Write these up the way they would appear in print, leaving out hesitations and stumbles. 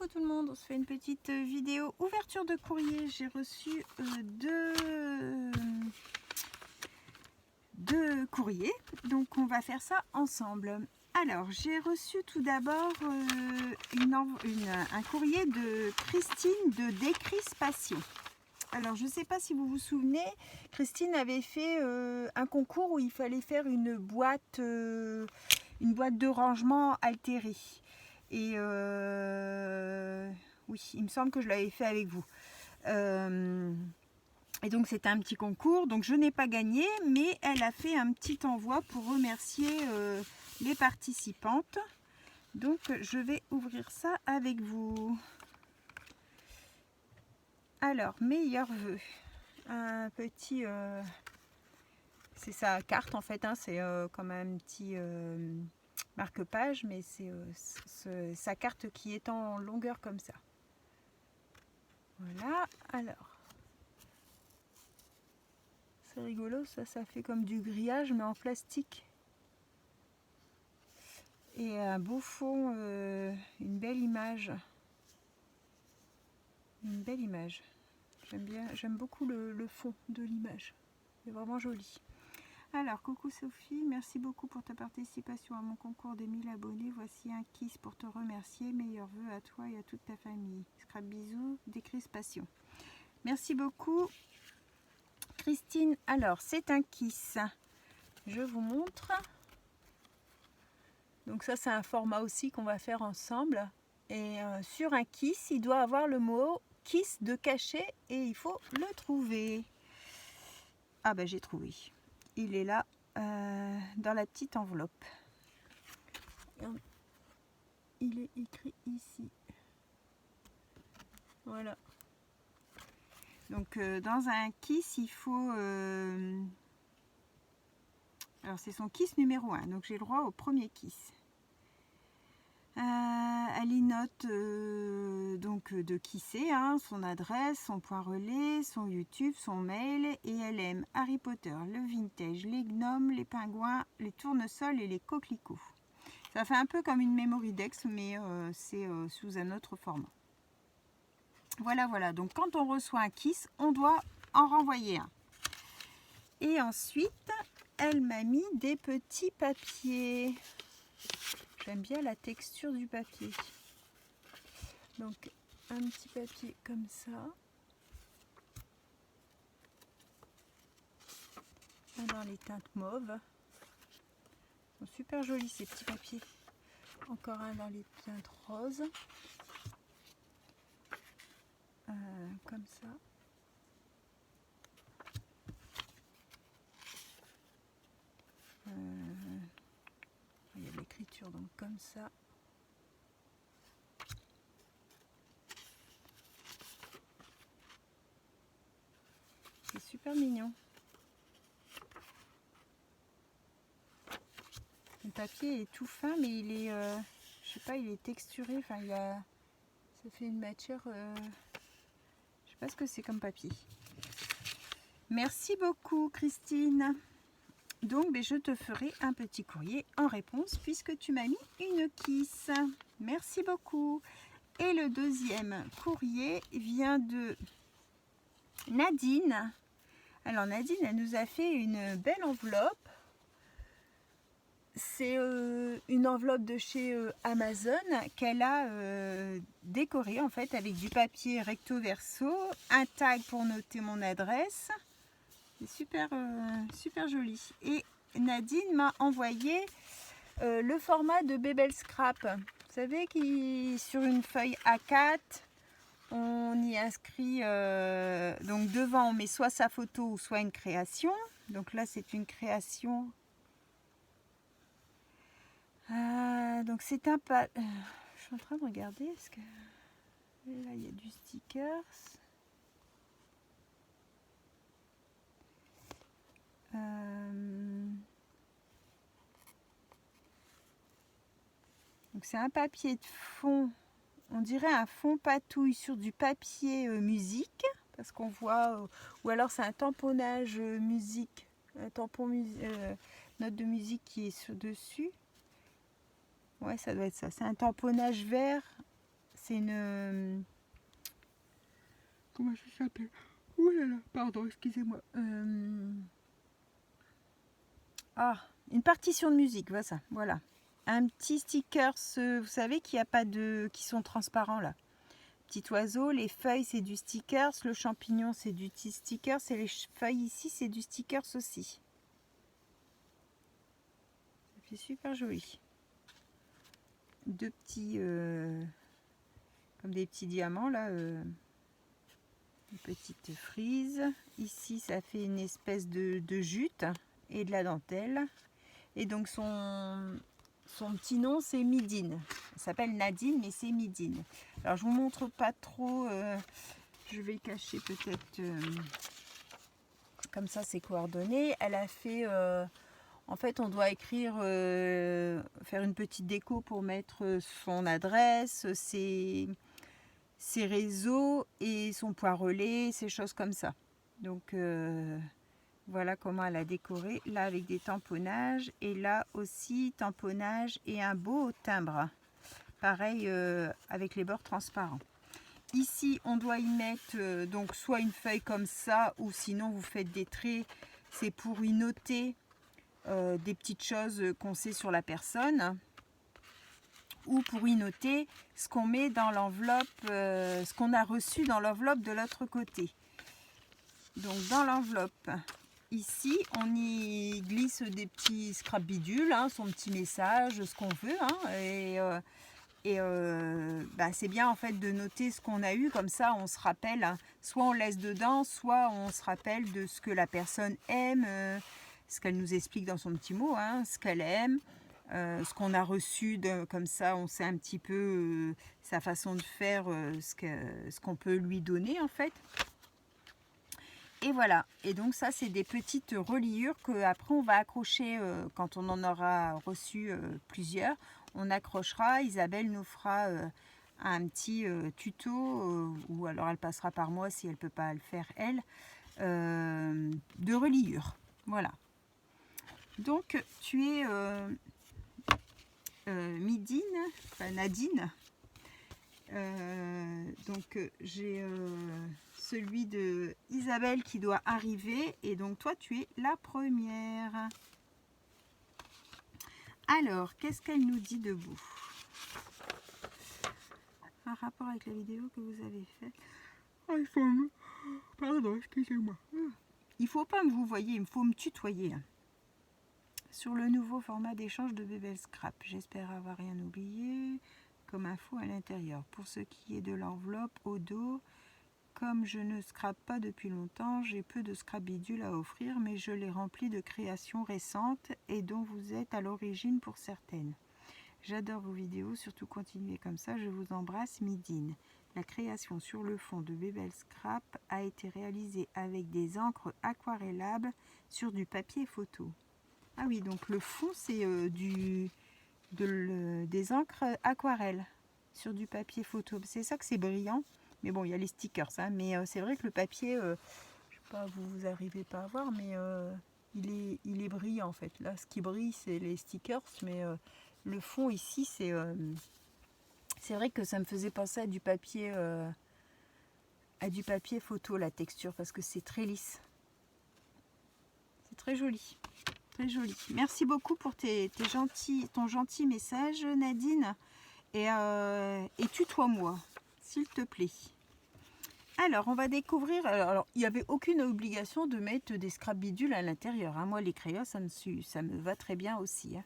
Coucou tout le monde, on se fait une petite vidéo ouverture de courrier. J'ai reçu deux courriers, donc on va faire ça ensemble. Alors j'ai reçu tout d'abord un courrier de Christine de Décrispation. Alors je ne sais pas si vous vous souvenez, Christine avait fait un concours où il fallait faire une boîte de rangement altérée. Et oui, il me semble que je l'avais fait avec vous. Et donc c'était un petit concours, donc je n'ai pas gagné, mais elle a fait un petit envoi pour remercier les participantes. Donc je vais ouvrir ça avec vous. Alors, meilleurs vœux. Un petit... c'est sa carte en fait, hein, c'est comme un petit... marque-page, mais c'est sa carte qui est en longueur comme ça. Voilà, alors c'est rigolo, ça fait comme du grillage mais en plastique. Et un beau fond, une belle image. Une belle image. J'aime beaucoup le fond de l'image. C'est vraiment joli. Alors, coucou Sophie, merci beaucoup pour ta participation à mon concours des 1000 abonnés. Voici un kiss pour te remercier. Meilleurs vœux à toi et à toute ta famille. Scrap bisous, Décrispation. Merci beaucoup, Christine. Alors, c'est un kiss. Je vous montre. Donc ça, c'est un format aussi qu'on va faire ensemble. Et sur un kiss, il doit avoir le mot kiss de cachet et il faut le trouver. Ah ben, j'ai trouvé. Il est là dans la petite enveloppe. Il est écrit ici. Voilà. Donc dans un kiss, il faut... alors c'est son kiss numéro 1. Donc j'ai le droit au premier kiss. Elle y note donc de qui c'est, hein, son adresse, son point relais, son YouTube, son mail, et elle aime Harry Potter, le vintage, les gnomes, les pingouins, les tournesols et les coquelicots. Ça fait un peu comme une memory dex, mais c'est sous un autre format. Voilà, voilà. Donc quand on reçoit un kiss, on doit en renvoyer un. Et ensuite, elle m'a mis des petits papiers. J'aime bien la texture du papier. Donc un petit papier comme ça. Dans les teintes mauves. Ils sont super jolis ces petits papiers. Encore un dans les teintes roses. Comme ça. Il y a de l'écriture, donc comme ça. C'est super mignon. Le papier est tout fin, mais il est, je sais pas, il est texturé. Enfin, ça fait une matière. Je sais pas ce que c'est comme papier. Merci beaucoup, Christine. Donc, je te ferai un petit courrier en réponse puisque tu m'as mis une kiss. Merci beaucoup. Et le deuxième courrier vient de Nadine. Alors, Nadine, elle nous a fait une belle enveloppe. C'est une enveloppe de chez Amazon qu'elle a décorée en fait avec du papier recto verso, un tag pour noter mon adresse. C'est super, super joli. Et Nadine m'a envoyé le format de Bebel Scrap. Vous savez, sur une feuille A4, on y inscrit, donc devant on met soit sa photo ou soit une création. Donc là c'est une création. Donc c'est un pas. Je suis en train de regarder, est-ce que là il y a du stickers. Donc c'est un papier de fond, on dirait un fond patouille sur du papier musique, parce qu'on voit, ou alors c'est un tamponnage musique, un tampon note de musique qui est sur dessus. Ouais, ça doit être ça. C'est un tamponnage vert, c'est une... comment ça s'appelle? Oh là là, pardon, excusez-moi. Ah, une partition de musique, voilà ça, voilà. Un petit sticker, vous savez qu'il n'y a pas de... qui sont transparents là. Petit oiseau, les feuilles c'est du stickers, le champignon c'est du petit stickers et les feuilles ici c'est du stickers aussi. Ça fait super joli. Deux petits, comme des petits diamants là, une petite frise. Ici ça fait une espèce de jute et de la dentelle. Et donc son petit nom c'est Midine. Elle s'appelle Nadine mais c'est Midine. Alors je vous montre pas trop, je vais cacher peut-être comme ça ses coordonnées. Elle a fait, en fait on doit écrire, faire une petite déco pour mettre son adresse, ses réseaux et son point relais, ces choses comme ça. Donc voilà comment elle a décoré, là avec des tamponnages et là aussi tamponnage et un beau timbre. Pareil avec les bords transparents. Ici on doit y mettre donc soit une feuille comme ça ou sinon vous faites des traits. C'est pour y noter des petites choses qu'on sait sur la personne. Ou pour y noter ce qu'on met dans l'enveloppe, ce qu'on a reçu dans l'enveloppe de l'autre côté. Donc dans l'enveloppe, ici, on y glisse des petits scrap bidules, hein, son petit message, ce qu'on veut. Hein, c'est bien en fait de noter ce qu'on a eu, comme ça on se rappelle, hein, soit on laisse dedans, soit on se rappelle de ce que la personne aime, ce qu'elle nous explique dans son petit mot, hein, ce qu'elle aime. Ce qu'on a reçu, comme ça on sait un petit peu sa façon de faire, ce qu'on peut lui donner en fait. Et voilà, et donc ça c'est des petites reliures que après on va accrocher quand on en aura reçu plusieurs. On accrochera, Isabelle nous fera un petit tuto, ou alors elle passera par moi si elle ne peut pas le faire elle, de reliures. Voilà. Donc tu es Midine, enfin Nadine. Donc j'ai celui de Isabelle qui doit arriver et donc toi tu es la première. Alors qu'est-ce qu'elle nous dit de vous? Un rapport avec la vidéo que vous avez faite. Oh, il faut me... Pardon, excusez-moi. Il faut pas me vous voyez, il faut me tutoyer. Sur le nouveau format d'échange de Bébel Scrap, j'espère avoir rien oublié comme info à l'intérieur. Pour ce qui est de l'enveloppe au dos, comme je ne scrape pas depuis longtemps, j'ai peu de scrap bidule à offrir, mais je les remplis de créations récentes et dont vous êtes à l'origine pour certaines. J'adore vos vidéos, surtout continuez comme ça, je vous embrasse, Midine. La création sur le fond de Bébel Scrap a été réalisée avec des encres aquarellables sur du papier photo. Ah oui, donc le fond c'est des encres aquarelles sur du papier photo. C'est ça que c'est brillant. Mais bon, il y a les stickers, hein, mais c'est vrai que le papier, je sais pas, vous n'arrivez pas à voir, mais il est brillant en fait. Là, ce qui brille, c'est les stickers, mais le fond ici, c'est vrai que ça me faisait penser à du papier photo, la texture, parce que c'est très lisse. C'est très joli. Très joli. Merci beaucoup pour ton gentil message, Nadine. Et tutoie-moi, s'il te plaît. Alors, on va découvrir... Alors, il n'y avait aucune obligation de mettre des scrap bidules à l'intérieur. Hein. Moi, les crayons, ça me va très bien aussi. Hein.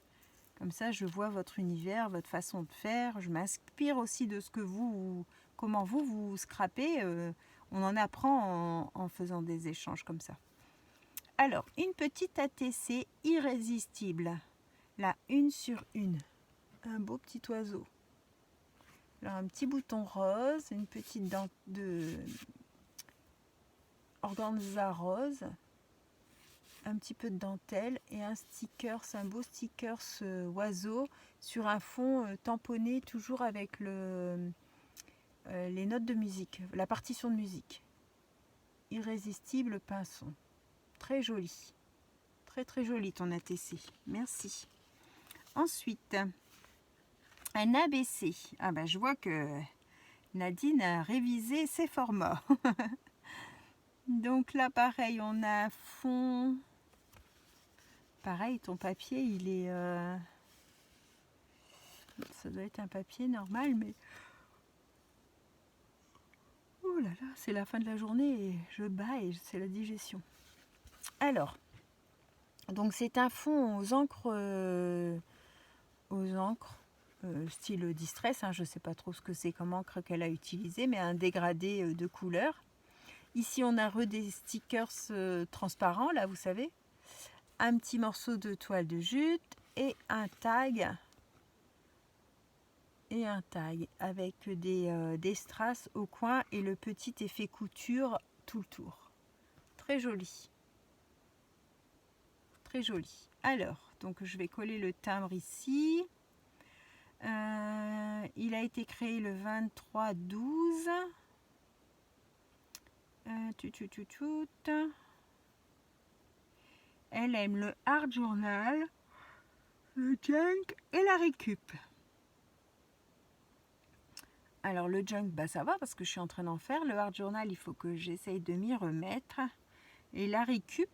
Comme ça, je vois votre univers, votre façon de faire. Je m'inspire aussi de ce que comment vous scrapez. On en apprend en faisant des échanges comme ça. Alors, une petite ATC irrésistible. La 1 sur 1. Un beau petit oiseau. Alors, un petit bouton rose, une petite dent de organza rose, un petit peu de dentelle et un sticker, un beau sticker oiseau sur un fond tamponné toujours avec les notes de musique, la partition de musique. Irrésistible pinson. Très joli. Très très joli ton ATC. Merci. Ensuite, un ABC. Ah ben je vois que Nadine a révisé ses formats. Donc là, pareil, on a un fond. Pareil, ton papier, il est... ça doit être un papier normal, mais... Oh là là, c'est la fin de la journée et je bats et c'est la digestion. Alors, donc c'est un fond aux encres style Distress, hein, je ne sais pas trop ce que c'est comme encre qu'elle a utilisé, mais un dégradé de couleur. Ici on a des stickers transparents, là vous savez, un petit morceau de toile de jute et un tag avec des strass au coin et le petit effet couture tout le tour. Très joli. Très joli. Alors, donc je vais coller le timbre ici. Il a été créé le 23/12. Elle aime le Art Journal, le Junk et la récup. Alors le Junk, bah ça va parce que je suis en train d'en faire. Le Art Journal, il faut que j'essaye de m'y remettre. Et la récup,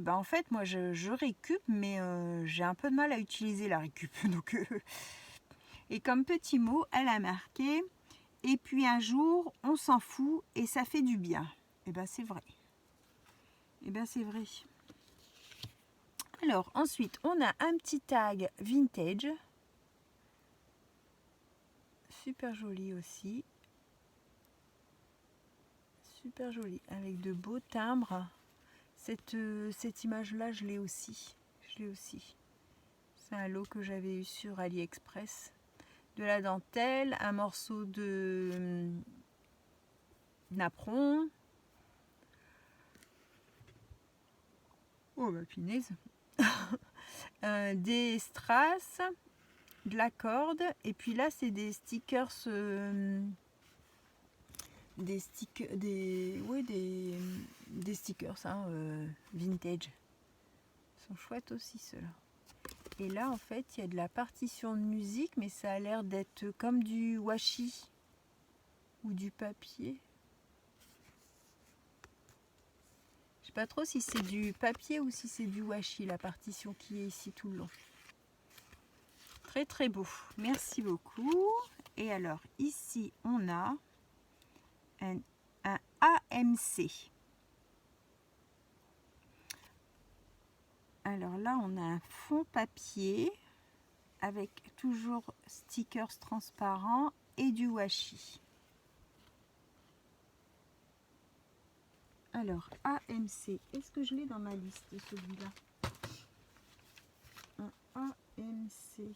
bah en fait, moi je récup, mais j'ai un peu de mal à utiliser la récup. Donc, et comme petit mot, elle a marqué « Et puis un jour, on s'en fout et ça fait du bien ». Et ben c'est vrai. Et ben c'est vrai. Alors ensuite, on a un petit tag vintage. Super joli aussi. Super joli, avec de beaux timbres. Cette image-là, je l'ai aussi. C'est un lot que j'avais eu sur AliExpress. De la dentelle, un morceau de napperon. Oh bah punaise. Des strass, de la corde. Et puis là, c'est des stickers... des stickers hein, vintage. Ils sont chouettes aussi ceux-là. Et là en fait il y a de la partition de musique, mais ça a l'air d'être comme du washi ou du papier. Je sais pas trop si c'est du papier ou si c'est du washi, la partition qui est ici tout le long. Très très beau, merci beaucoup. Et alors ici on a un AMC. Alors là, on a un fond papier avec toujours stickers transparents et du washi. Alors, AMC, est-ce que je l'ai dans ma liste, celui-là? Un AMC.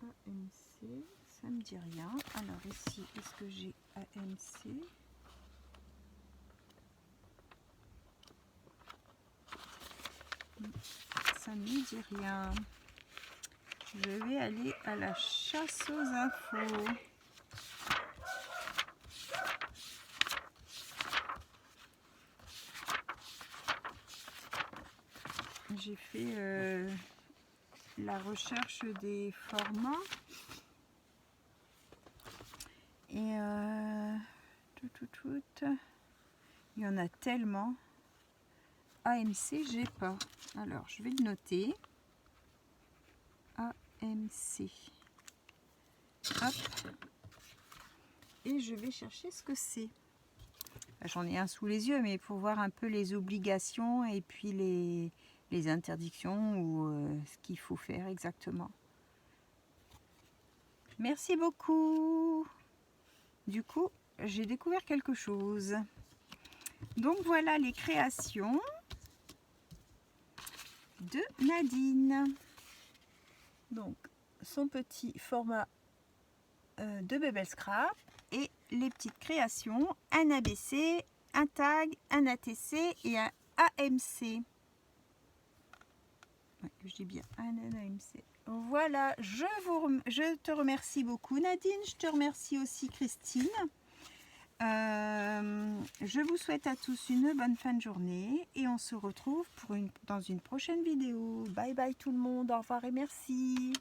AMC, ça me dit rien. Alors ici, est-ce que j'ai AMC? Ça ne me dit rien. Je vais aller à la chasse aux infos. J'ai fait la recherche des formats. Et il y en a tellement. AMC, j'ai pas. Alors, je vais le noter. AMC. Hop. Et je vais chercher ce que c'est. J'en ai un sous les yeux, mais pour voir un peu les obligations et puis les interdictions ou ce qu'il faut faire exactement. Merci beaucoup. Du coup, j'ai découvert quelque chose. Donc voilà les créations de Nadine. Donc son petit format de Bebel Scrap et les petites créations, un ABC, un tag, un ATC et un AMC. Ouais, je dis bien un AMC. Voilà, je te remercie beaucoup Nadine, je te remercie aussi Christine. Je vous souhaite à tous une bonne fin de journée et on se retrouve dans une prochaine vidéo. Bye bye tout le monde, au revoir et merci.